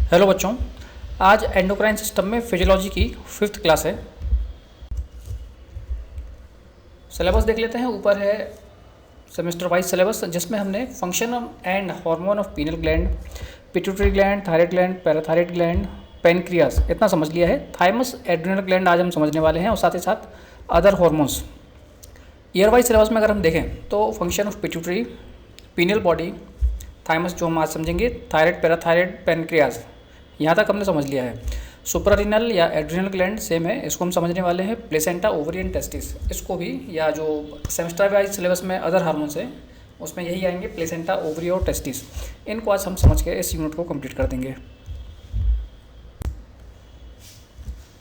Hello बच्चों, आज endocrine system में फिजियोलॉजी की 5th क्लास है। सिलेबस देख लेते हैं। ऊपर है सेमेस्टर वाइज सिलेबस, जिसमें हमने function and hormone of penal gland, pituitary gland, thyroid gland, parathyroid gland, pancreas इतना समझ लिया है। थाइमस, एड्रिनल ग्लैंड आज हम समझने वाले हैं और साथ ही साथ other hormones. Year wise syllabus में अगर हम देखें तो function of pituitary, pineal body, thymus जो हम आज समझेंगे, थायराइड, पैराथायराइड, पेनक्रियास, यहाँ तक हमने समझ लिया है। सुप्रारीनल या एड्रिनल ग्लैंड सेम है, इसको हम समझने वाले हैं। प्लेसेंटा, ओवरी, टेस्टिस, इसको भी, या जो सेमेस्टर वाइज सिलेबस में अदर हार्मोन्स है उसमें यही आएंगे, प्लेसेंटा, ओवरी और टेस्टिस। इनको आज हम समझ के इस यूनिट को कंप्लीट कर देंगे।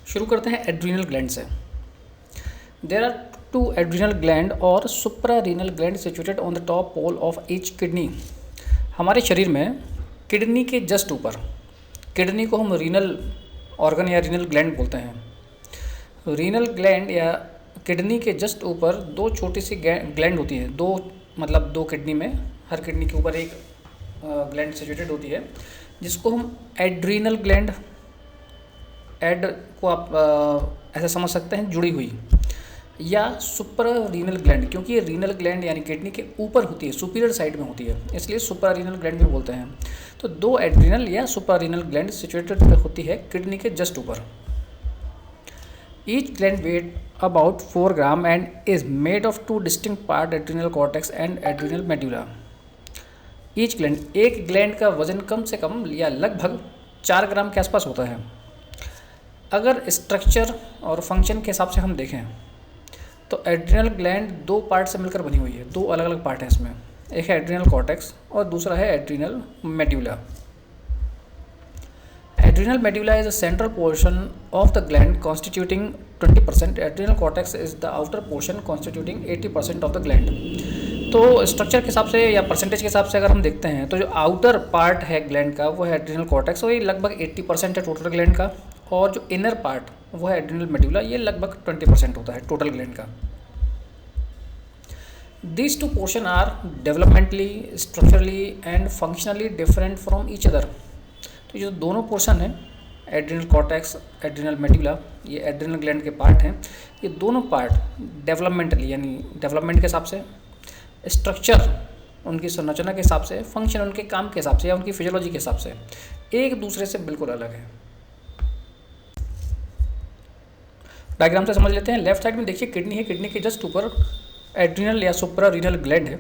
शुरू करते हैं एड्रिनल ग्लैंड से। There are two adrenal gland और suprarenal gland situated on the top pole of each kidney. हमारे शरीर में किडनी के जस्ट ऊपर, किडनी को हम रीनल ऑर्गन या रीनल ग्लैंड बोलते हैं। रीनल ग्लैंड या किडनी के जस्ट ऊपर दो छोटी सी ग्लैंड होती है। दो किडनी में, हर किडनी के ऊपर एक ग्लैंड सिचुएटेड होती है, जिसको हम एड्रीनल ग्लैंड, एड को आप ऐसा समझ सकते हैं, जुड़ी हुई, या सुपर रीनल ग्लैंड, क्योंकि ये रीनल ग्लैंड यानी किडनी के ऊपर होती है, सुपीरियर साइड में होती है, इसलिए सुपर रीनल ग्लैंड भी बोलते हैं। तो दो एड्रिनल या सुपर रीनल ग्लैंड सिचुएटेड होती है किडनी के जस्ट ऊपर। Each gland weight about 4 gram and is made of 2 distinct part, adrenal cortex and adrenal medulla. Each gland, एक ग्लैंड का वजन कम से कम या लगभग 4 ग्राम के आसपास होता है। अगर स्ट्रक्चर और फंक्शन के हिसाब से हम देखें तो एड्रिनल ग्लैंड दो पार्ट से मिलकर बनी हुई है, दो अलग अलग पार्ट हैं इसमें। एक है एड्रिनल कॉर्टेक्स और दूसरा है adrenal medulla. Adrenal medulla is a central portion of the gland constituting 20%। Adrenal cortex is the outer portion constituting 80% of the gland. तो स्ट्रक्चर के हिसाब से या परसेंटेज के हिसाब से अगर हम देखते हैं तो जो आउटर पार्ट है ग्लैंड का वो है एड्रिनल कॉर्टेक्स, और ये लगभग 80% है टोटल ग्लैंड का। और जो इनर पार्ट वो है एड्रिनल मेड्यूला, ये लगभग 20% होता है टोटल ग्लैंड का। These two portions are developmentally, structurally and functionally different from each other। तो जो दोनों पोर्शन हैं, एड्रिनल कॉर्टेक्स, एड्रिनल मेड्यूला, ये एड्रिनल ग्लैंड के पार्ट हैं। ये दोनों पार्ट डेवलपमेंटली यानी डेवलपमेंट के हिसाब से, स्ट्रक्चर उनकी संरचना के हिसाब से, फंक्शन उनके काम के हिसाब से या उनकी फिजियोलॉजी के हिसाब से एक दूसरे से बिल्कुल अलग है। डायग्राम से समझ लेते हैं। लेफ्ट साइड में देखिए किडनी है, किडनी के जस्ट ऊपर एड्रिनल या सुप्रा रीनल ग्लैंड है।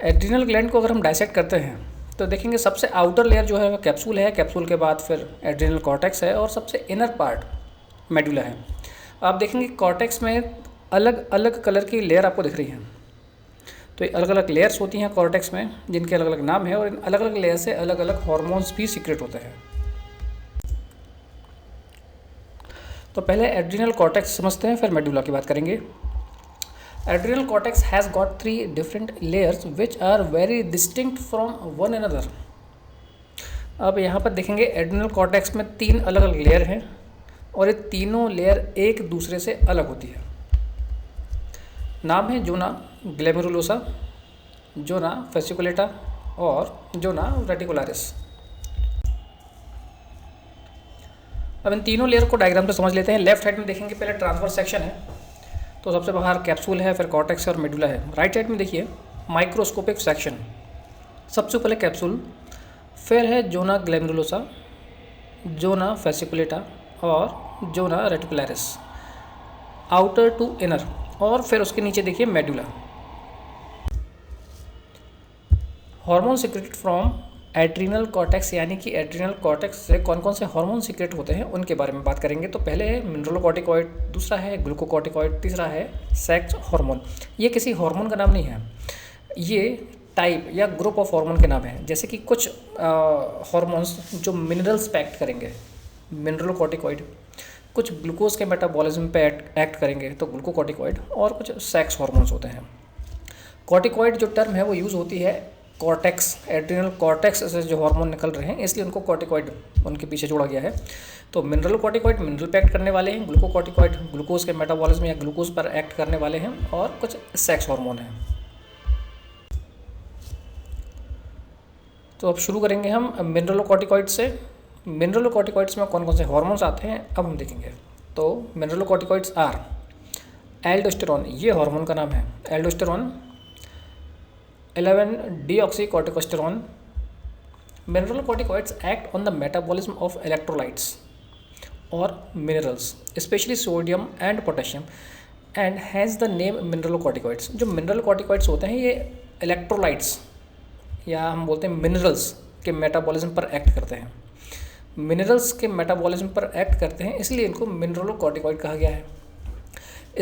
एड्रिनल ग्लैंड को अगर हम डाइसेक्ट करते हैं तो देखेंगे सबसे आउटर लेयर जो है वो कैप्सूल है, कैप्सूल के बाद फिर एड्रिनल कॉर्टेक्स है और सबसे इनर पार्ट मेडुला है। आप देखेंगे कॉर्टेक्स में अलग अलग कलर की लेयर आपको दिख रही हैं। तो ये अलग अलग लेयर्स होती हैं कॉर्टेक्स में, जिनके अलग अलग नाम है, और इन अलग अलग लेयर से अलग अलग हॉर्मोन्स भी सीक्रेट होते हैं। तो पहले एड्रिनल कॉर्टेक्स समझते हैं, फिर मेडुला की बात करेंगे। Adrenal cortex has got 3 different layers which are very distinct from one another। अब यहाँ पर देखेंगे एड्रिनल कॉर्टेक्स में 3 अलग अलग लेयर हैं और ये तीनों लेयर एक दूसरे से अलग होती है। नाम है जोना ग्लैमेरुलोसा, जोना फेसिकुलेटा और जोना रेटिकुलारिस। अब इन तीनों लेयर को डायग्राम से समझ लेते हैं। लेफ्ट साइड में देखेंगे पहले ट्रांसवर्स सेक्शन है, तो सबसे बाहर कैप्सूल है, फिर कॉर्टेक्स और मेडुला है। राइट साइड में देखिए माइक्रोस्कोपिक सेक्शन, सबसे पहले कैप्सूल, फिर है जोना ग्लैमेरुलोसा, जोना फेसिकुलेटा और जोना रेटिकुलारिस, आउटर टू इनर, और फिर उसके नीचे देखिए medulla. Hormone secreted from adrenal cortex, यानी कि एड्रिनल कॉर्टेक्स से कौन कौन से हार्मोन सीक्रेट होते हैं उनके बारे में बात करेंगे। तो पहले है मिनरलोकॉर्टिकॉइड, दूसरा है ग्लूकोकॉर्टिकॉइड, तीसरा है सेक्स हार्मोन। ये किसी हार्मोन का नाम नहीं है, ये टाइप या ग्रुप ऑफ हार्मोन के नाम है। जैसे कि कुछ हार्मोन्स जो मिनरल्स पे एक्ट करेंगे, मिनरलोकॉर्टिकॉइड, कुछ ग्लूकोज के मेटाबॉलिज्म पे एक्ट करेंगे तो ग्लूकोकॉर्टिकॉइड, और कुछ सेक्स हार्मोन्स होते हैं। कॉर्टिकॉइड जो टर्म है वो यूज़ होती है कॉर्टेक्स, एड्रिनल कॉर्टेक्स से जो हार्मोन निकल रहे हैं, इसलिए उनको कॉर्टिकॉइड उनके पीछे जोड़ा गया है। तो मिनरल कॉर्टिकॉइड मिनरल पे एक्ट करने वाले हैं, ग्लूकोकॉर्टिकॉइड ग्लूकोज के मेटाबॉलिज्म या ग्लूकोज पर एक्ट करने वाले हैं, और कुछ सेक्स हार्मोन हैं। तो अब शुरू करेंगे हम मिनरल कॉर्टिकॉइड से। मिनरलोकॉर्टिकॉइड्स में कौन कौन से हार्मोन्स आते हैं अब हम देखेंगे। तो मिनरलोकॉर्टिकॉइड्स आर एल्डोस्टेरॉन, ये हार्मोन का नाम है aldosterone, 11 deoxycorticosterone. Mineralocorticoids act on the metabolism of electrolytes और minerals especially sodium and potassium and has the name mineralocorticoids. जो मिनरलोकॉर्टिकॉइड्स होते हैं ये इलेक्ट्रोलाइट्स या हम बोलते हैं मिनरल्स के मेटाबॉलिज्म पर एक्ट करते हैं। मिनरल्स के मेटाबॉलिज्म पर एक्ट करते हैं इसलिए इनको मिनरलोकॉर्टिकॉइड कहा गया है।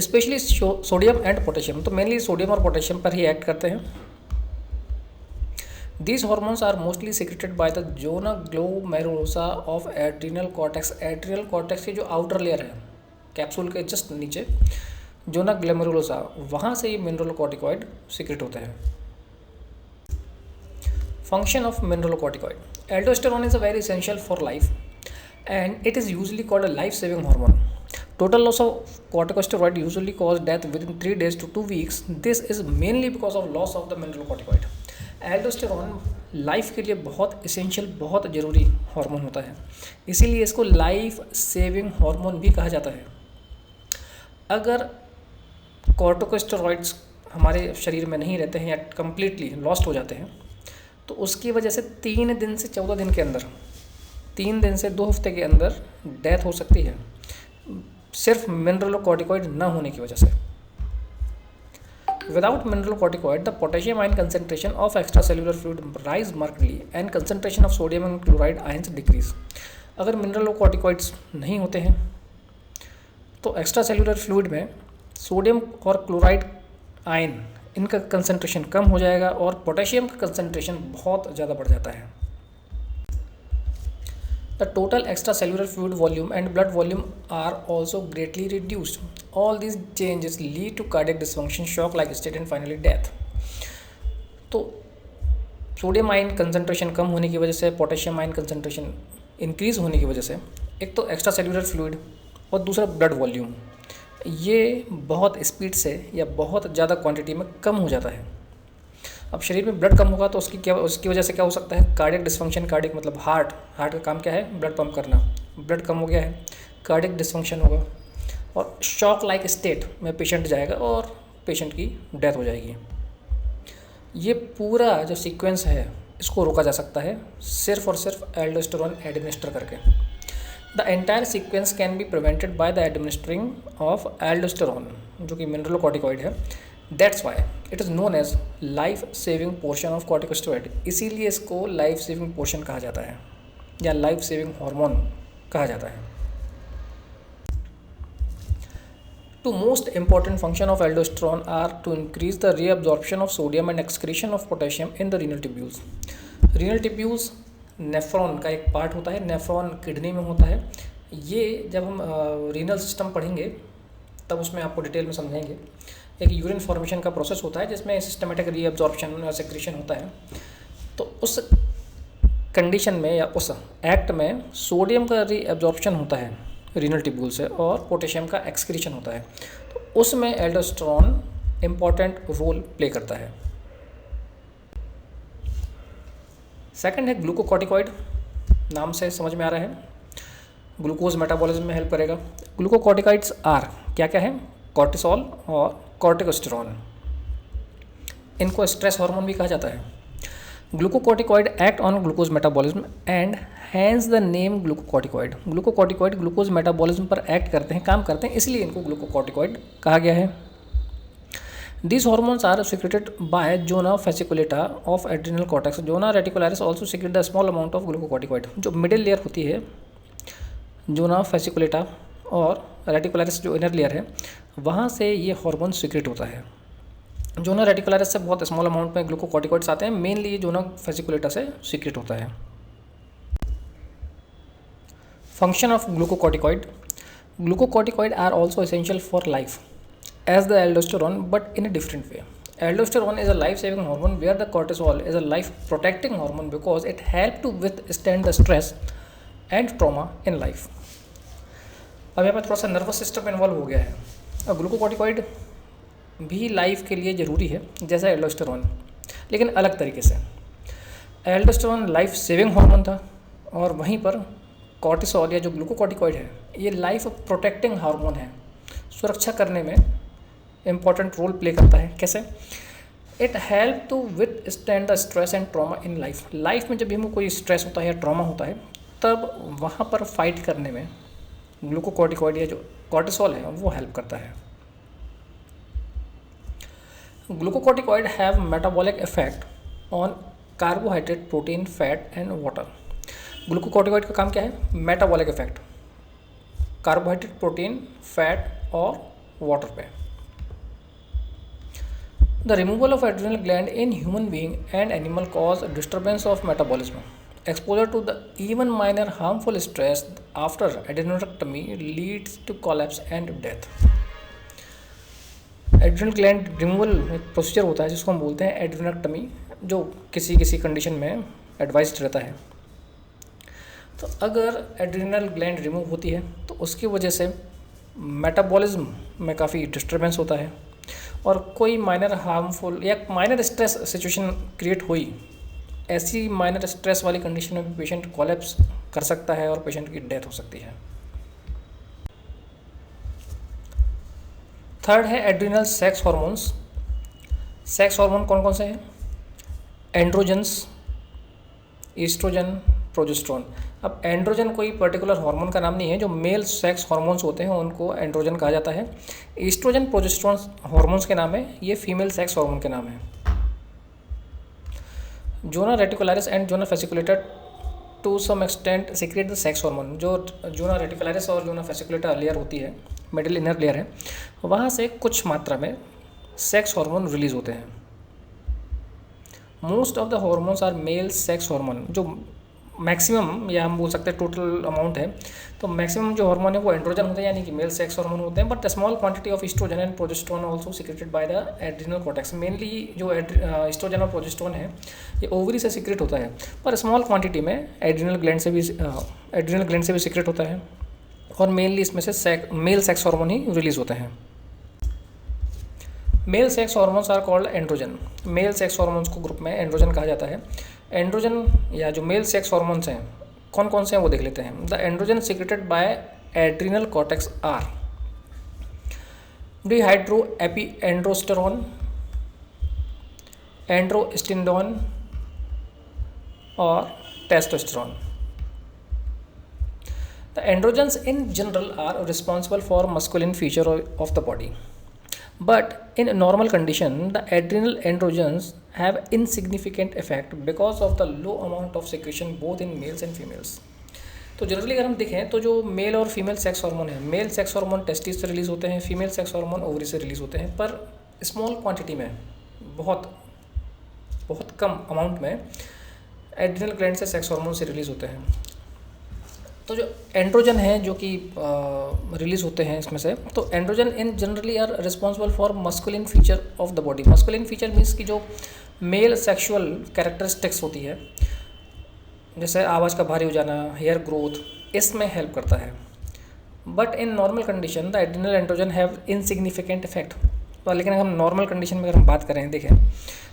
स्पेशली सोडियम एंड पोटेशियम, तो मेनली सोडियम और पोटेशियम पर ही एक्ट करते हैं। These hormones are mostly secreted by the zona glomerulosa of adrenal cortex। Adrenal cortex की जो आउटर लेयर है कैप्सूल के जस्ट नीचे, जोना ग्लोमेरुलोसा, वहाँ से ये मिनरलोकॉर्टिकॉइड सीक्रेट होते हैं। Function of mineralocorticoid. Aldosterone is a very essential for life and it is usually called a life saving hormone। Total loss of corticosteroid usually cause death within 3 days to 2 weeks। This is mainly because of loss of the mineralocorticoid। Aldosterone life के लिए बहुत essential, बहुत ज़रूरी hormone होता है, इसीलिए इसको life saving hormone भी कहा जाता है। अगर कॉर्टिकोस्टेरॉइड्स हमारे शरीर में नहीं रहते हैं या कम्प्लीटली लॉस्ट हो जाते हैं तो उसकी वजह से 3 दिन से 14 दिन के अंदर, 3 दिन से 2 हफ्ते के अंदर डेथ हो सकती है, सिर्फ मिनरलोकॉर्टिकॉइड न होने की वजह से। Without mineralocorticoid, the potassium ion concentration of extracellular fluid rise markedly and concentration of sodium and chloride ions decrease। अगर मिनरलोकॉर्टिकॉइड्स नहीं होते हैं तो एक्स्ट्रा सेलुलर फ्लूइड में सोडियम और क्लोराइड आयन इनका कंसंट्रेशन कम हो जाएगा और पोटेशियम का कंसंट्रेशन बहुत ज़्यादा बढ़ जाता है। The total extracellular fluid volume and blood volume are also greatly reduced। All these changes lead to cardiac dysfunction, shock-like state and finally death। तो सोडियम आयन कंसंट्रेशन कम होने की वजह से, पोटेशियम आयन कंसंट्रेशन इंक्रीज़ होने की वजह से, एक तो एक्स्ट्रा सेलुलर फ्लूइड और दूसरा ब्लड वॉल्यूम, ये बहुत स्पीड से या बहुत ज़्यादा क्वांटिटी में कम हो जाता है। अब शरीर में ब्लड कम होगा तो उसकी वजह से क्या हो सकता है, कार्डियक डिसफंक्शन। कार्डियक मतलब हार्ट का काम क्या है, ब्लड पंप करना। ब्लड कम हो गया है, कार्डियक डिसफंक्शन होगा और शॉक लाइक स्टेट में पेशेंट जाएगा और पेशेंट की डेथ हो जाएगी। ये पूरा जो सीक्वेंस है इसको रोका जा सकता है सिर्फ और सिर्फ एल्डोस्टेरॉन एडमिनिस्टर करके। The entire sequence can be prevented by the administering of aldosterone, जो कि मिनरलोकॉर्टिकॉइड है। That's why it is known as life saving portion of corticosteroid. इसीलिए इसको लाइफ सेविंग पोर्शन कहा जाता है या लाइफ सेविंग हार्मोन कहा जाता है। Two most important function of aldosterone are to increase the reabsorption of sodium and excretion of potassium in the renal tubules। renal tubules nephron का एक पार्ट होता है, नेफ्रॉन किडनी में होता है। ये जब हम रीनल सिस्टम पढ़ेंगे तब उसमें आपको डिटेल में समझेंगे। एक यूरिन फॉर्मेशन का प्रोसेस होता है जिसमें सिस्टमेटिक रीअब्जॉर्प्शन और सेक्रेशन होता है। तो उस कंडीशन में या उस एक्ट में सोडियम का रीअब्जॉर्प्शन होता है रीनल ट्यूब्यूल से और पोटेशियम का एक्सक्रीशन होता है। तो उसमें एल्डोस्टेरॉन इम्पॉर्टेंट रोल प्ले करता है। सेकंड है ग्लूकोकॉर्टिकॉइड, नाम से समझ में आ रहा है, ग्लूकोज मेटाबॉलिज्म में हेल्प करेगा। ग्लूकोकॉर्टिकॉइड्स आर क्या क्या है, कॉर्टिसोल और कॉर्टिकोस्टेरॉन। इनको स्ट्रेस हार्मोन भी कहा जाता है। Glucocorticoid act on glucose metabolism and has the name glucocorticoid. Glucocorticoid glucose metabolism पर एक्ट करते हैं, काम करते हैं, इसलिए इनको ग्लूकोकॉर्टिकॉइड कहा गया है। These hormones are secreted by zona fasciculata of adrenal cortex। Zona reticularis also secrete the small amount of glucocorticoid। जो मिडिल लेयर होती है जोना फैसिकुलेटा और रेटिकुलरिस जो इनर लेयर है वहाँ से ये हार्मोन सीक्रेट होता है। जोना रेटिकुलरिस से बहुत स्मॉल अमाउंट में ग्लूकोकॉर्टिकॉइड्स आते हैं, मेनली ये जोना फैसिकुलेटा से सीक्रेट होता है। Function of glucocorticoid. Glucocorticoid are also essential for life as the aldosterone but in a different way। Aldosterone is a life saving hormone where the cortisol is a life protecting hormone because it helps to withstand the stress and trauma in life। अब यहाँ पर थोड़ा सा nervous system involve हो गया है। अब glucocorticoid भी लाइफ के लिए ज़रूरी है जैसा एल्डोस्टेरॉन, लेकिन अलग तरीके से। एल्डोस्टेरॉन लाइफ सेविंग हार्मोन था और वहीं पर कॉर्टिसोल या जो ग्लूकोकॉर्टिकॉइड है, ये लाइफ प्रोटेक्टिंग हार्मोन है, सुरक्षा करने में इम्पॉर्टेंट रोल प्ले करता है। कैसे? It help to withstand the stress and trauma in life में जब भी हमें कोई स्ट्रेस होता है या ट्रॉमा होता है, तब वहाँ पर फाइट करने में ग्लूकोकॉर्टिकॉइड या जो कॉर्टिसोल है वो हेल्प करता है। Glucocorticoid have metabolic effect on carbohydrate, protein, fat and water. Glucocorticoid का काम क्या है? Metabolic effect carbohydrate, protein, fat और वाटर पे। The removal of adrenal gland in human being and animal cause disturbance of metabolism. Exposure to the even minor harmful stress after adrenalectomy leads to collapse and death. Adrenal gland removal एक procedure होता है जिसको हम बोलते हैं एड्रेनेक्टमी, जो किसी किसी कंडीशन में एडवाइज्ड रहता है। तो अगर एड्रिनल ग्लैंड रिमूव होती है तो उसकी वजह से मेटाबॉलिज्म में काफ़ी डिस्टर्बेंस होता है, और कोई माइनर हार्मफुल या माइनर स्ट्रेस सिचुएशन क्रिएट हुई, ऐसी माइनर स्ट्रेस वाली कंडीशन में भी पेशेंट कोलैप्स कर सकता है और पेशेंट की डेथ हो सकती है। थर्ड है adrenal sex hormones. Sex hormone कौन कौन से हैं? Androgens, estrogen, progesterone. अब एंड्रोजन कोई पर्टिकुलर हार्मोन का नाम नहीं है, जो मेल सेक्स हार्मोन्स होते हैं उनको एंड्रोजन कहा जाता है। ईस्ट्रोजन, प्रोजेस्टेरोन हार्मोन्स के नाम है, ये फीमेल सेक्स हार्मोन के नाम है। Zona reticularis and zona fasciculata to some extent secrete the sex hormone. जो जोना रेटिकुलरिस और जोना फेसिकुलेटर लेयर होती है, मिडिल इनर लेयर है, वहाँ से कुछ मात्रा में सेक्स हार्मोन रिलीज होते हैं। Most of the hormones are male sex hormone. जो मैक्सिमम या हम बोल सकते हैं टोटल अमाउंट है, तो मैक्सिमम जो हार्मोन है वो एंड्रोजन होते हैं, यानी कि मेल सेक्स हार्मोन होते हैं, but small quantity of estrogen and progesterone also secreted by the adrenal cortex. Mainly जो ईस्ट्रोजन और प्रोजेस्टेरोन है ये ओवरी से सीक्रेट होता है, पर स्मॉल क्वांटिटी में एड्रिनल ग्लैंड से भी सीक्रेट होता है, और मेनली इसमें से मेल सेक्स हार्मोन ही रिलीज होते हैं। Male sex hormones are called androgen. Male sex hormones को ग्रुप में एंड्रोजन कहा जाता है। एंड्रोजन या जो मेल सेक्स हार्मोन्स हैं कौन कौन से हैं वो देख लेते हैं। The androgen secreted by adrenal cortex are dehydroepiandrosterone, androstenedione और testosterone. The androgens in general are responsible for masculine feature of the body, but in a normal condition the adrenal androgens have insignificant effect because of the low amount of secretion both in males and females. तो generally अगर हम देखें तो जो mail और female sex hormone है, mail sex hormone testis से release होते हैं, फीमेल सेक्स हार्मोन ओवरी से रिलीज होते हैं, पर स्मॉल क्वांटिटी में, बहुत बहुत कम अमाउंट में एड्रिनल ग्लैंड से सेक्स हार्मोन से रिलीज होते हैं। तो जो एंड्रोजन है जो कि रिलीज होते हैं इसमें से, तो androgen in generally are responsible for masculine feature of the body. Masculine feature means कि जो मेल सेक्सुअल कैरेक्टरिस्टिक्स होती है, जैसे आवाज़ का भारी हो जाना, हेयर ग्रोथ, इसमें हेल्प करता है। But in normal condition the adrenal androgen have insignificant effect. तो लेकिन अगर हम नॉर्मल कंडीशन में अगर हम बात करें, देखें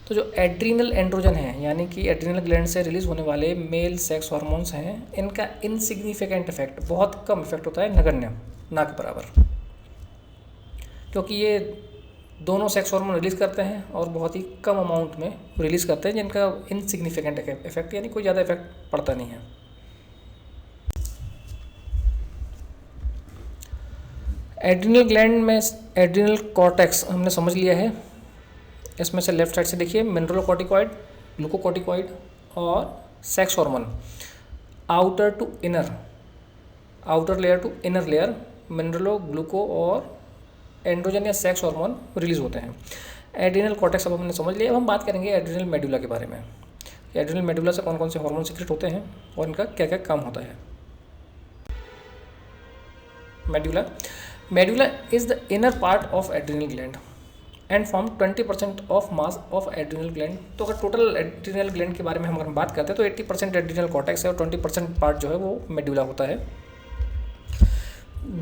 तो जो एड्रिनल एंड्रोजन है, यानी कि एड्रिनल ग्लैंड से रिलीज होने वाले मेल सेक्स हार्मोन्स हैं, इनका इनसिग्निफिकेंट इफेक्ट, बहुत कम इफेक्ट होता है, नगण्य, ना के बराबर, क्योंकि ये दोनों सेक्स हार्मोन रिलीज़ करते हैं और बहुत ही कम अमाउंट में रिलीज़ करते हैं, जिनका इनसिग्निफिकेंट इफेक्ट यानी कोई ज़्यादा इफेक्ट पड़ता नहीं है। एड्रिनल ग्लैंड में एड्रिनल कॉर्टेक्स हमने समझ लिया है। इसमें से लेफ्ट साइड से देखिए मिनरलोकॉर्टिकॉइड, ग्लूकोकॉर्टिकॉइड और sex hormone, outer to inner, outer layer to inner layer, mineralo, gluco और एंड्रोजन या सेक्स हार्मोन रिलीज होते हैं। एड्रिनल कॉर्टेक्स अब हमने समझ लिया। अब हम बात करेंगे एड्रिनल मेडुला के बारे में। एड्रिनल मेडुला से कौन कौन से हार्मोन सीक्रेट होते हैं और इनका क्या क्या काम होता है। Medulla is the inner part of adrenal gland and form 20% of mass of adrenal gland. तो अगर टोटल एड्रिनल ग्लैंड के बारे में हम बात करते हैं तो 80% एड्रिनल कॉर्टेक्स है और 20% पार्ट जो है वो मेडुला होता है।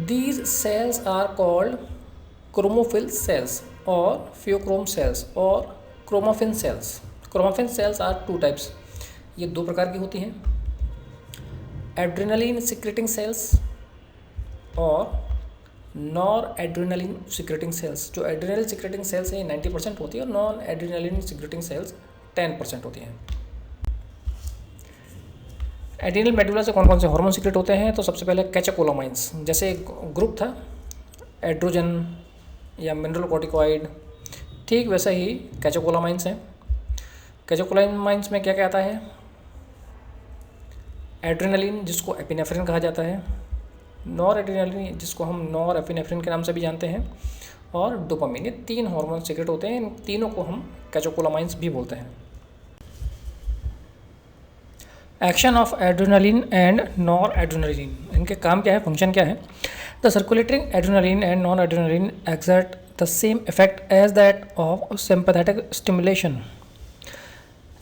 These cells are called chromophil cells और फियोक्रोम सेल्स और chromaffin cells. Chromaffin cells are 2 types, ये 2 प्रकार की होती हैं। एड्रेनलिन सिक्रेटिंग सेल्स और नॉर एड्रेनलिन सिक्रेटिंग सेल्स। जो एड्रेनलिन सिक्रेटिंग सेल्स है 90% होती है और नॉन एड्रेनलिन सिक्रेटिंग सेल्स 10% होती हैं। एड्रेनल मेडुला से कौन कौन से हार्मोन सीक्रेट होते हैं? तो सबसे पहले कैटेकोलामाइंस, जैसे ग्रुप था एड्रोजन या मिनरल कॉर्टिकॉइड, ठीक वैसा ही कैटेकोलामाइंस हैं। कैटेकोलामाइंस में क्या क्या आता है? एड्रेनलिन जिसको एपिनेफ्रिन कहा जाता है, नॉर एड्रेनलिन जिसको हम नॉर एपिनेफ्रिन के नाम से भी जानते हैं, और डोपामिन। ये 3 हार्मोन सीक्रेट होते हैं। इन तीनों को हम कैटेकोलामाइंस भी बोलते हैं। Action of adrenaline and noradrenaline, इनके काम क्या है, फंक्शन क्या है? The circulating adrenaline and non adrenaline exert the same effect as that of sympathetic stimulation.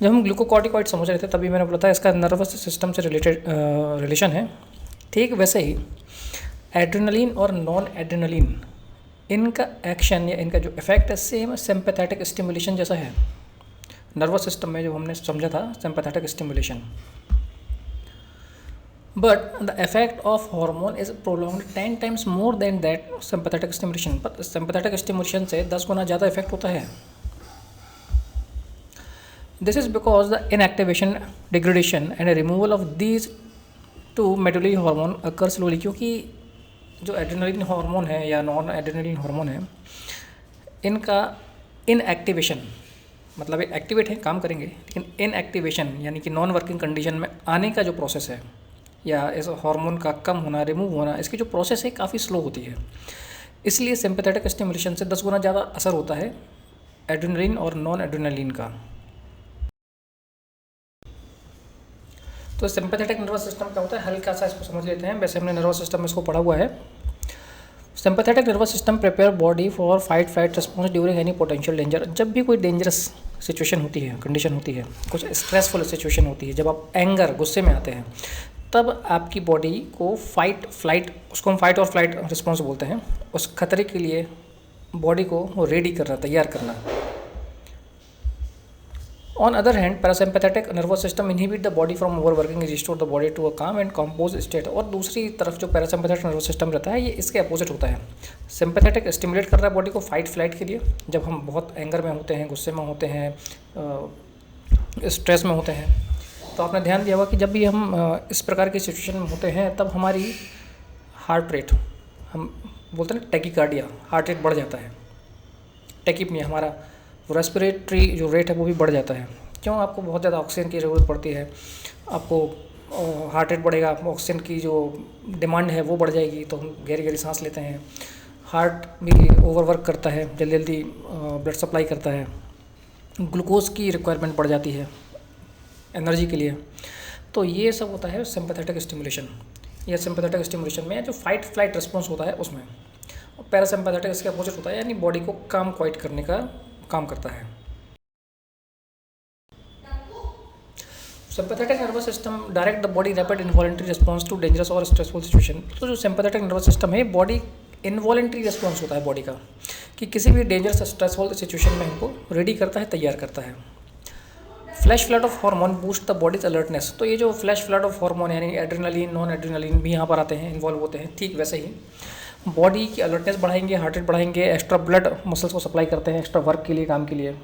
जब हम ग्लूकोकॉर्टिकॉइड समझ रहे थे तभी मैंने बोला था इसका नर्वस सिस्टम से रिलेटेड रिलेशन है। ठीक वैसे ही एड्रेनलिन और नॉन एड्रेनलिन, इनका एक्शन या इनका जो इफेक्ट है सेम सिंपैथेटिक स्टिमुलेशन जैसा है। नर्वस सिस्टम में जो हमने समझा था sympathetic stimulation, but the effect of hormone is prolonged 10 times more than that sympathetic stimulation. पर सिंपैथेटिक स्टिमुलेशन से 10 गुना ज़्यादा इफेक्ट होता है। This is because the inactivation, degradation and removal of these two medullary hormone occur slowly. क्योंकि जो adrenaline hormone है या non adrenaline hormone है, इनका इनएक्टिवेशन मतलब एक्टिवेट है, काम करेंगे, लेकिन इनएक्टिवेशन यानी कि नॉन वर्किंग कंडीशन में आने का जो प्रोसेस है या इस हार्मोन का कम होना, रिमूव होना, इसकी जो प्रोसेस है काफ़ी स्लो होती है। इसलिए सिंपैथेटिक स्टिमुलेशन से 10 गुना ज़्यादा असर होता है एड्रेनलिन और नॉन एड्रेनलिन का। तो सिंपैथेटिक नर्वस सिस्टम क्या होता है, हल्का सा इसको समझ लेते हैं। वैसे हमने नर्वस सिस्टम में इसको पढ़ा हुआ है। Sympathetic nervous system prepare body for fight flight response during any potential danger. जब भी कोई डेंजरस सिचुएशन होती है, कंडीशन होती है, कुछ स्ट्रेसफुल सिचुएशन होती है, जब आप एंगर, गुस्से में आते हैं, तब आपकी बॉडी को फाइट फ्लाइट, उसको हम फाइट और फ्लाइट रिस्पॉन्स बोलते हैं, उस खतरे के लिए बॉडी को रेडी करना, तैयार करना। On other hand parasympathetic nervous system inhibit the body from over working, restore the body to a calm and compose state. और दूसरी तरफ जो पैरासिम्पैथेटिक नर्वस सिस्टम रहता है ये इसके अपोजिट होता है। सिंपैथेटिक स्टिमुलेट कर रहा है बॉडी को फाइट फ्लाइट के लिए, जब हम बहुत एंगर में होते हैं, गुस्से में होते हैं, स्ट्रेस में होते हैं। तो आपने ध्यान दिया होगा कि जब भी हम इस प्रकार की सिचुएशन में होते हैं तब हमारी हार्ट रेट, हम बोलते हैं टैकीकार्डिया, हार्ट रेट बढ़ जाता है। टैकीपनिया, हमारा रेस्पिरेटरी जो रेट है वो भी बढ़ जाता है। क्यों? आपको बहुत ज़्यादा ऑक्सीजन की ज़रूरत पड़ती है, आपको हार्ट रेट बढ़ेगा, ऑक्सीजन की जो डिमांड है वो बढ़ जाएगी, तो हम गहरी गहरी सांस लेते हैं। हार्ट भी ओवरवर्क करता है, जल्दी जल्दी ब्लड सप्लाई करता है, ग्लूकोज की रिक्वायरमेंट बढ़ जाती है एनर्जी के लिए। तो ये सब होता है सिंपैथेटिक स्टिमुलेशन। या सिंपैथेटिक स्टिमुलेशन में जो फाइट फ्लाइट रिस्पॉन्स होता है उसमें, और पैरासिम्पैथेटिक इसके अपोजिट होता है, यानी बॉडी को काम क्वाइट करने का काम करता है। Sympathetic nervous system direct the body rapid involuntary response to dangerous और स्ट्रेसफुल सिचुएशन। तो जो सिंपैथेटिक नर्वस सिस्टम है, बॉडी इनवॉलंटरी रिस्पॉन्स होता है बॉडी का, कि किसी भी डेंजरस स्ट्रेसफुल सिचुएशन में हमको रेडी करता है, तैयार करता है। Flash flood of hormone boost the bodies alertness. तो ये जो फ्लैश फ्लड ऑफ हार्मोन यानी एड्रेनलिन, नॉन एड्रेनलिन भी यहाँ पर आते हैं, इन्वॉल्व होते हैं। ठीक वैसे ही बॉडी की अलर्टनेस बढ़ाएंगे, हार्ट रेट बढ़ाएंगे, एक्स्ट्रा ब्लड मसल्स को सप्लाई करते हैं, एक्स्ट्रा वर्क के लिए, काम के लिए।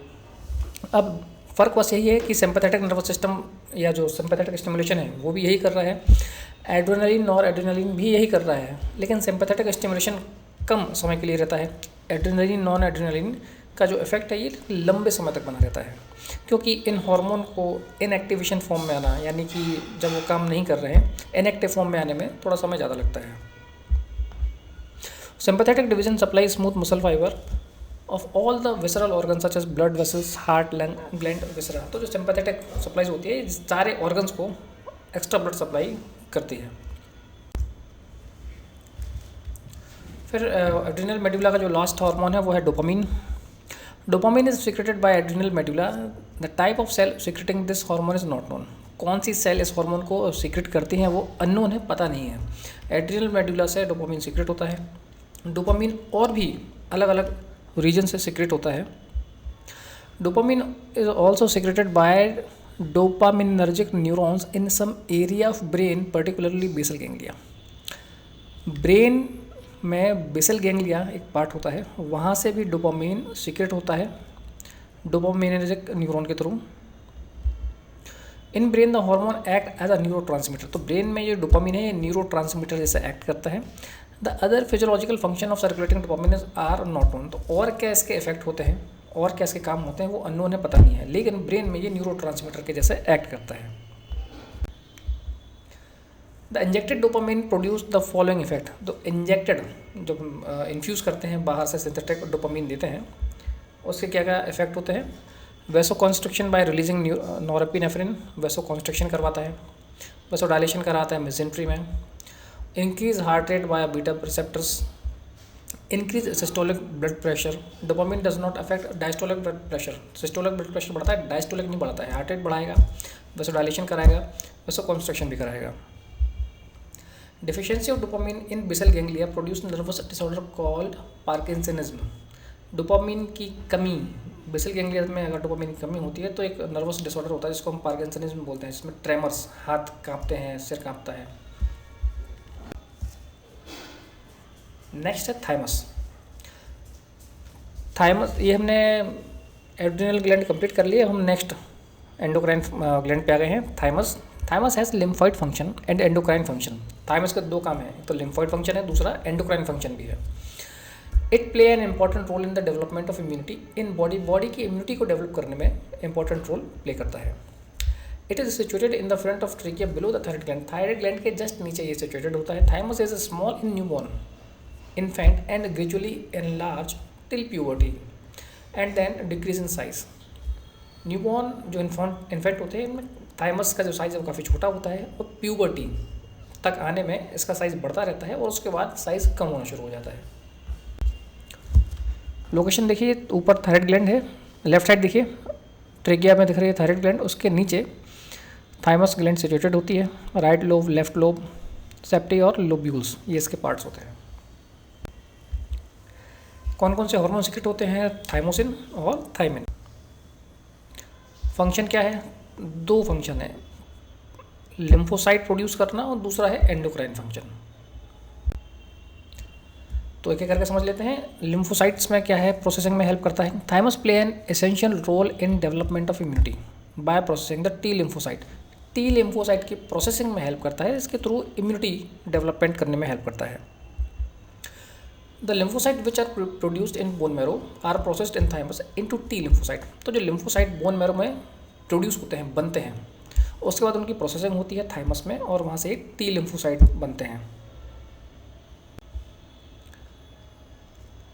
अब फ़र्क बस यही है कि सिंपैथेटिक नर्वस सिस्टम या जो सिंपैथेटिक स्टिमुलेशन है वो भी यही कर रहा है, एड्रेनलिन और एड्रेनलिन भी यही कर रहा है, लेकिन सिंपैथेटिक स्टिमुलेशन कम समय के लिए रहता है। एड्रेनलिन, नॉन एड्रेनलिन का जो इफेक्ट है ये लंबे समय तक बना रहता है, क्योंकि इन हार्मोन को इनएक्टिवेशन फॉर्म में आना, यानी कि जब वो काम नहीं कर रहे हैं, इनएक्टिव फॉर्म में आने में थोड़ा समय ज़्यादा लगता है। Sympathetic division supply smooth muscle fibre of all the visceral organ such as blood vessels, heart, lung, gland, viscera. तो जो सिंपैथेटिक सप्लाईज होती है सारे ऑर्गन्स को एक्स्ट्रा ब्लड सप्लाई करती है। फिर एड्रिनल मेडुला का जो लास्ट हार्मोन है वो है dopamine. Dopamine is secreted by adrenal medulla. The type of cell secreting this hormone is not known. कौन सी सेल इस हार्मोन को सीक्रेट करती हैं वो अननोन है, पता नहीं है। एड्रिनल मेडुला से डोपामिन सीक्रेट होता है। डोपामिन और भी अलग अलग रीजन से सीक्रेट होता है। Dopamine is also secreted by dopaminergic neurons in some area of brain, particularly basal ganglia. Brain में बेसल गैंग्लिया एक पार्ट होता है, वहाँ से भी डोपामिन सीक्रेट होता है डोपामिनर्जिक न्यूरॉन के through. In brain the hormone act as a neurotransmitter. तो ब्रेन में ये डोपामिन है, ये न्यूरो ट्रांसमीटर जैसे एक्ट करता है. The other physiological function of circulating dopamine are not known. तो और क्या इसके इफेक्ट होते हैं और क्या इसके काम होते हैं वो अननोन है, पता नहीं है, लेकिन ब्रेन में ये न्यूरो ट्रांसमीटर के जैसे एक्ट करता है. The injected dopamine produce the following effect. तो इंजेक्टेड जब इन्फ्यूज़ करते हैं बाहर से सिंथेटिक डोपामिन देते हैं, उसके क्या क्या इफेक्ट होते हैं. Vasoconstriction by releasing norepinephrine, vasoconstriction करवाता है. वैसो डायलेशन कराता है मेसेंट्री में. Increase heart rate by beta receptors. Increase systolic blood pressure. Dopamine does not affect diastolic blood pressure. Systolic blood pressure बढ़ता है, diastolic नहीं बढ़ता है. हार्ट रेट बढ़ाएगा, वैसो डायलेशन कराएगा, वैसो कॉन्स्ट्रक्शन भी कराएगा. Deficiency of dopamine in basal ganglia produce nervous disorder called Parkinsonism. Dopamine की कमी बेसल गैंग्लिया में, अगर डोपामिन की कमी होती है तो एक नर्वस डिसऑर्डर होता है जिसको हम पार्किंसनिज्म बोलते हैं, जिसमें ट्रेमर्स, हाथ कांपते हैं, सिर कांपता है. नेक्स्ट है थाइमस. थाइमस, ये हमने एड्रिनल ग्लैंड कंप्लीट कर लिए, हम नेक्स्ट एंडोक्राइन ग्लैंड पे आ गए हैं. Thymus. Thymus has lymphoid function and endocrine function. Thymus का दो काम है, एक तो लिम्फॉइड फंक्शन है, दूसरा एंडोक्राइन फंक्शन भी है. It play an important role in the development of immunity in body. Body की इम्यूनिटी को डेवलप करने में इंपॉर्टेंट रोल प्ले करता है. It is situated in the front of trachea below the thyroid gland. Thyroid gland के just नीचे ये situated होता है. Thymus is small in newborn infant and gradually enlarge till puberty and then decrease in size. Newborn जो infant होते हैं, इनमें thymus का जो साइज़ है वो काफ़ी छोटा होता है, और प्यूबर्टी तक आने में इसका साइज़ बढ़ता रहता है और उसके बाद साइज़ कम होना शुरू हो जाता है. लोकेशन देखिए, ऊपर थायराइड ग्लैंड है, लेफ्ट साइड देखिए ट्रेकिया में दिख रही है थायराइड ग्लैंड, उसके नीचे थाइमस ग्लैंड सिचुएटेड होती है. Right lobe, left lobe, safety और लोब्यूल्स, ये इसके पार्ट्स होते हैं. कौन कौन से हार्मोन सीक्रेट होते हैं थाइमोसिन और थाइमिन. फंक्शन क्या है, दो फंक्शन है, लिम्फोसाइट प्रोड्यूस करना और दूसरा है एंडोक्राइन फंक्शन. तो एक एक करके समझ लेते हैं. लिम्फोसाइट्स में क्या है, प्रोसेसिंग में हेल्प करता है. Thymus play an essential role in development of immunity by processing the T lymphocyte. T lymphocyte की प्रोसेसिंग में हेल्प करता है, इसके थ्रू इम्यूनिटी डेवलपमेंट करने में हेल्प करता है. The lymphocyte which are produced in bone marrow are processed in thymus into T lymphocyte. तो जो लिम्फोसाइट बोन मैरो में प्रोड्यूस होते हैं, बनते हैं, उसके बाद उनकी प्रोसेसिंग होती है थाइमस में और वहाँ से टी लिम्फोसाइट बनते हैं.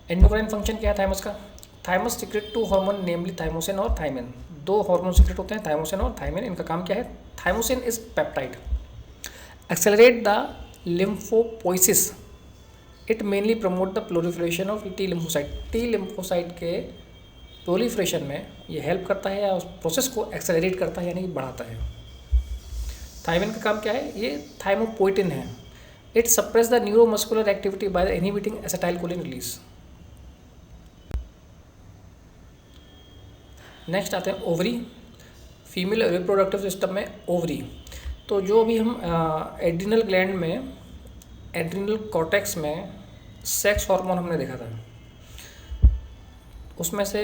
एंडोक्राइन फंक्शन क्या है थाइमस का. Thymus secrete two hormone namely thymosin और थाइमिन. दो हार्मोन सीक्रेट होते हैं, थाइमोसिन और थाइमिन. इनका काम क्या है. Thymosin is peptide, accelerate the lymphopoiesis. It mainly promote the proliferation of T lymphocyte. T lymphocyte के प्रोलिफरेशन में ये हेल्प करता है या उस प्रोसेस को एक्सेलरेट करता है, यानी कि बढ़ाता है. थाइमिन का काम क्या है, ये थाइमोपोइटिन है. It suppress the neuromuscular activity by the inhibiting acetylcholine release. Next आते हैं ओवरी. फीमेल रिप्रोडक्टिव सिस्टम में ओवरी. तो जो अभी हम एड्रिनल ग्लैंड में, एड्रिनल कॉर्टेक्स में सेक्स हार्मोन हमने देखा था, उसमें से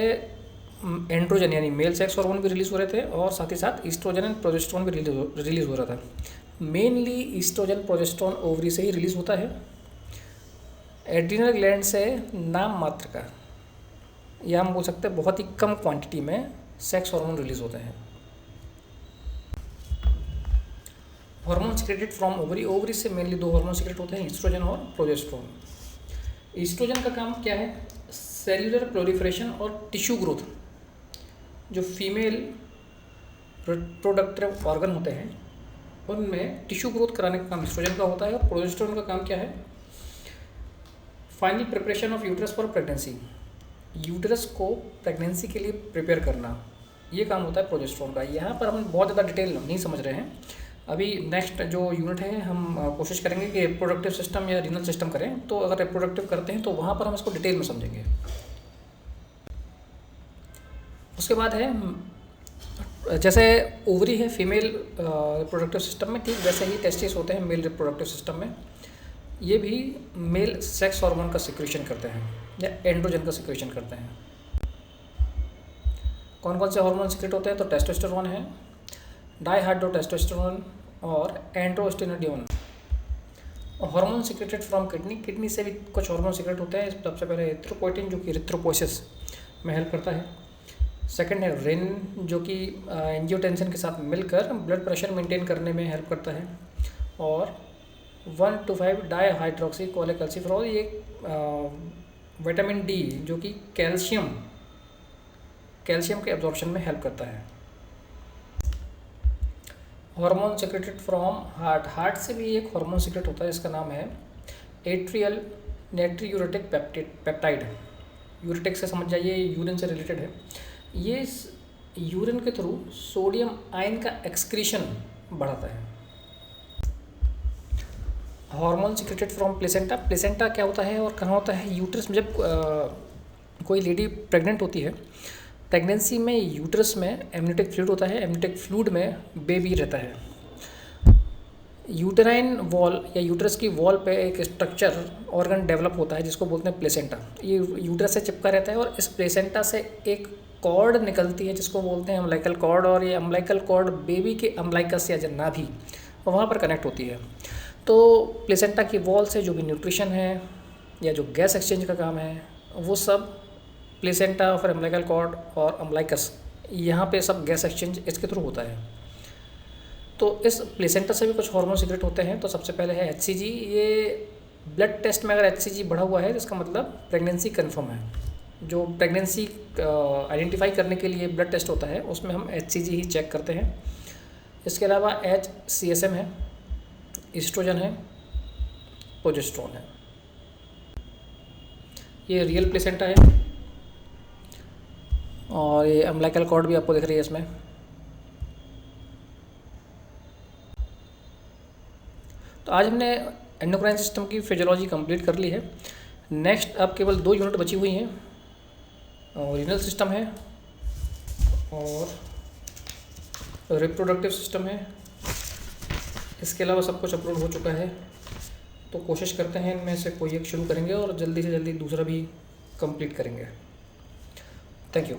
एंड्रोजन यानी मेल सेक्स हार्मोन भी रिलीज़ हो रहे थे और साथ ही साथ ईस्ट्रोजन एंड प्रोजेस्टेरोन भी रिलीज़ हो रहा था. मेनली ईस्ट्रोजन प्रोजेस्टेरोन ओवरी से ही रिलीज़ होता है. एड्रिनल ग्लैंड से नाम मात्र का, या हम बोल सकते हैं बहुत ही कम क्वांटिटी में सेक्स हार्मोन रिलीज़ होते हैं. Hormone secreted from ovary. Ovary से मेनली दो हार्मोन सीक्रेट होते हैं, ईस्ट्रोजन और प्रोजेस्टेरोन. ईस्ट्रोजन का काम क्या है, सेल्यूलर प्रोलिफरेशन और टिश्यू ग्रोथ. जो फीमेल रिप्रोडक्टिव ऑर्गन होते हैं उनमें टिश्यू ग्रोथ कराने का काम ईस्ट्रोजन का होता है. और प्रोजेस्टेरोन का काम क्या है, final preparation of uterus for pregnancy. Uterus को प्रेगनेंसी के लिए प्रिपेयर करना, ये काम होता है प्रोजेस्टेरोन का. यहाँ पर हम बहुत ज़्यादा डिटेल नहीं समझ रहे हैं. अभी नेक्स्ट जो यूनिट है हम कोशिश करेंगे कि रिप्रोडक्टिव सिस्टम या रीनल सिस्टम करें. तो अगर रिप्रोडक्टिव करते हैं तो वहाँ पर हम इसको डिटेल में समझेंगे. उसके बाद है जैसे ओवरी है फीमेल रिप्रोडक्टिव सिस्टम में, ठीक वैसे ही टेस्टिस होते हैं मेल रिप्रोडक्टिव सिस्टम में। ये भी मेल सेक्स हार्मोन का सिक्रेशन करते हैं या एंड्रोजन का सिक्रेशन करते हैं। कौन कौन से हार्मोन सिक्रेट होते हैं? तो टेस्टोस्टेरोन है, डाइहाइड्रोटेस्टोस्टेरोन और androstenedione. Hormone secreted from kidney, kidney से भी कुछ हार्मोन सिक्रेट होते हैं। सबसे पहले एरिथ्रोपोइटिन जो कि एरिथ्रोपोइसिस में हेल्प करता है। सेकंड है रेन जो कि एंजियोटेंसिन के साथ मिलकर ब्लड प्रेशर मेंटेन करने में हेल्प करता है। और 1,2,5 डाईहाइड्रोक्सी कोलेकैल्सिफेरॉल, ये विटामिन डी जो कि कैल्शियम के एब्जॉर्प्शन में हेल्प करता है। Hormone secreted from heart, heart से भी एक हार्मोन सिक्रेट होता है जिसका नाम है एट्रियल नेट्रियूरेटिक पेप्टाइड। यूरेटिक से समझ जाइए, यूरिन से रिलेटेड है। ये यूरिन के थ्रू सोडियम आयन का एक्सक्रीशन बढ़ाता है। Hormone secreted from placenta, placenta क्या होता है और कहाँ होता है? यूट्रस में। जब कोई लेडी प्रेग्नेंट होती है, प्रेगनेंसी में यूट्रस में एमनियोटिक फ्लूइड होता है, एमनियोटिक फ्लूइड में बेबी रहता है। यूटेराइन वॉल या यूट्रस की वॉल पे एक स्ट्रक्चर ऑर्गन डेवलप होता है जिसको बोलते हैं प्लेसेंटा। ये यूट्रस से चिपका रहता है और इस प्लेसेंटा से एक कॉर्ड निकलती है जिसको बोलते हैं अम्बिलिकल कॉर्ड, और ये अम्बिलिकल कॉर्ड बेबी के अम्बिलिकस या जो नाभि वहाँ पर कनेक्ट होती है। तो प्लेसेंटा की वॉल से जो भी न्यूट्रिशन है या जो गैस एक्सचेंज का काम है वो सब प्लेसेंटा, फिर अम्बिलिकल कॉर्ड और अम्बिलिकस, यहाँ पे सब गैस एक्सचेंज इसके थ्रू होता है। तो इस प्लेसेंटा से भी कुछ हार्मोन सिक्रेट होते हैं। तो सबसे पहले है HCG। ये ब्लड टेस्ट में अगर HCG बढ़ा हुआ है तो इसका मतलब प्रेगनेंसी कन्फर्म है। जो प्रेगनेंसी आइडेंटिफाई करने के लिए ब्लड टेस्ट होता है उसमें हम HCG ही चेक करते हैं। इसके अलावा HCSM है, ईस्ट्रोजन है, प्रोजेस्टेरोन है। ये रियल प्लेसेंटा है और ये अम्बिलिकल कॉर्ड भी आपको दिख रही है इसमें। तो आज हमने एंडोक्राइन सिस्टम की फिजियोलॉजी कंप्लीट कर ली है। नेक्स्ट अब केवल 2 यूनिट बची हुई हैं, रीनल सिस्टम है और रिप्रोडक्टिव सिस्टम है। इसके अलावा सब कुछ अपलोड हो चुका है, तो कोशिश करते हैं इनमें से कोई एक शुरू करेंगे और जल्दी से जल्दी दूसरा भी कंप्लीट करेंगे। Thank you.